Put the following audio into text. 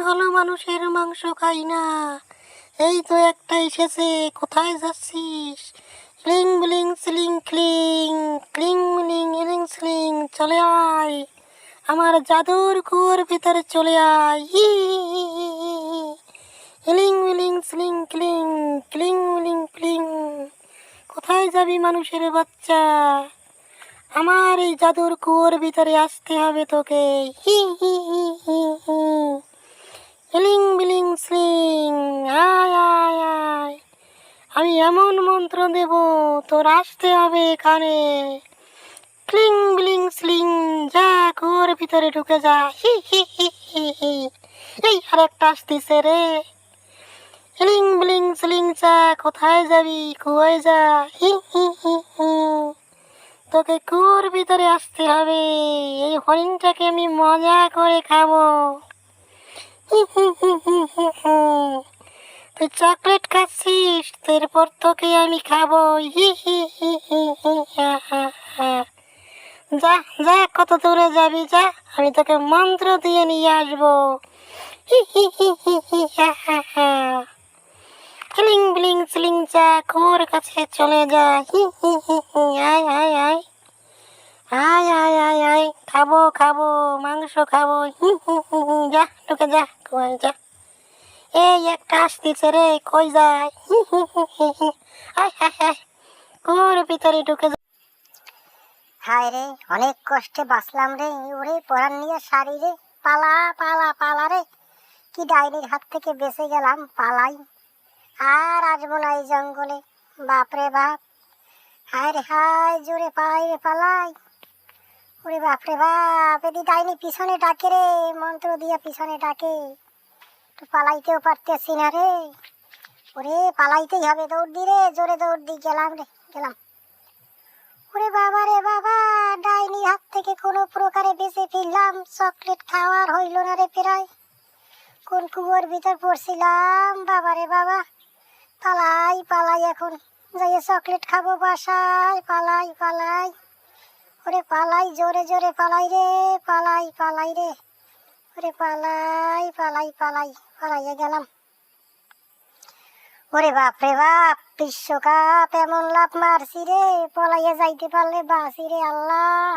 হলো মানুষের মাংস খাই না। এই তো একটা এসেছে, কোথায় যাচ্ছিস? ক্লিং বিলিং সিলিং ক্লিং, ক্লিং বিলিং ইলিং সিলিং, চলে আয় আমার জাদুর কুয়োর ভিতরে, চলে আয়। হি হি হি হি হি হি। ইলিং বিলিং সিলিং ক্লিং, ক্লিং বিলিং ক্লিং। কোথায় যাবি মানুষের বাচ্চা? আমার এই জাদুর কুয়োর ভিতরে আসতে হবে তোকে। হি হি হি হি হি। ইলিং বিলিং স্লিং, আয় আয় আয়। আমি এমন মন্ত্র দেব, তোর আসতে হবে এখানে। ক্লিং বিলিং স্লিং, যা কুয়োর ভিতরে ঢুকে যা। হি হি হি হি হি। এই আরেকটা আসতেছে রে। ইলিং বিলিং স্লিং, যা কোথায় যাবি? কুয়োয় যা। হি হি হি হি। তোকে কুয়োর ভিতরে আসতে হবে। এই হরিণটাকে আমি মজা করে খাবো। হি হি হি হি হি হি। তুই চকলেট খাচ্ছিস, এরপর তোকে আমি খাবো। হি হি হি হি হি হা হা হা। যা যা, কত দূরে যাবি যা, আমি তোকে মন্ত্র দিয়ে নিয়ে আসবো। হি হি হি হি হি হা হা হা। ক্লিং বিলিং সিলিং, যা কুয়োর কাছে চলে যা। হি হি হি হি। আয় আয় আয় আয় আয় আয় আয়, খাবো খাবো, মাংস খাবো। হি হি হি হি। যা ঢুকে যা, কুয়োয় যা। এই একটা আসতেছে রে, কই যায়? হি হি হি হি হি। আয় হায় হায়, কুয়োর ভিতরে ঢুকে যা। হায় রে, অনেক কষ্টে বাঁচলাম রে। ওরে পরাণ নিয়ে সারি রে, পালা পালা পালা রে। কি ডাইনির হাত থেকে বেঁচে গেলাম, পালাই। আর আসবো না এই জঙ্গলে, বাপরে বাপ। হায় রে হায়, জোরে পালাই রে পালাই। ওরে বাপরে বাপ, এদি ডাইনি পিছনে ডাকে রে, মন্ত্র দিয়া পিছনে ডাকে। তো পালাইতেও পারতেছি না রে। ওরে পালাইতেই হবে, দৌড় দি রে, জোরে দৌড় দি। গেলাম রে, গেলাম। ওরে বাবা রে বাবা, ডাইনির হাত থেকে কোনো প্রকারে বেঁচে ফিরলাম। চকলেট খাওয়ার হইল না রে প্রায়। কোন কুয়োর ভিতর পড়ছিলাম, বাবা রে বাবা। পালাই পালাই, এখন যাইয়ে চকলেট খাবো বাসায়। পালাই পালাই, ওরে পালাই, জোরে জোরে পালাই রে, পালাই পালাই রে। ওরে পালাই পালাই পালাই, পালাইয়া গেলাম। ওরে বাপ রে বাপ, বিশ্বকাপ এমন লাভ মারছি রে, পলাইয়া যাইতে পারলে বাঁচি রে আল্লাহ।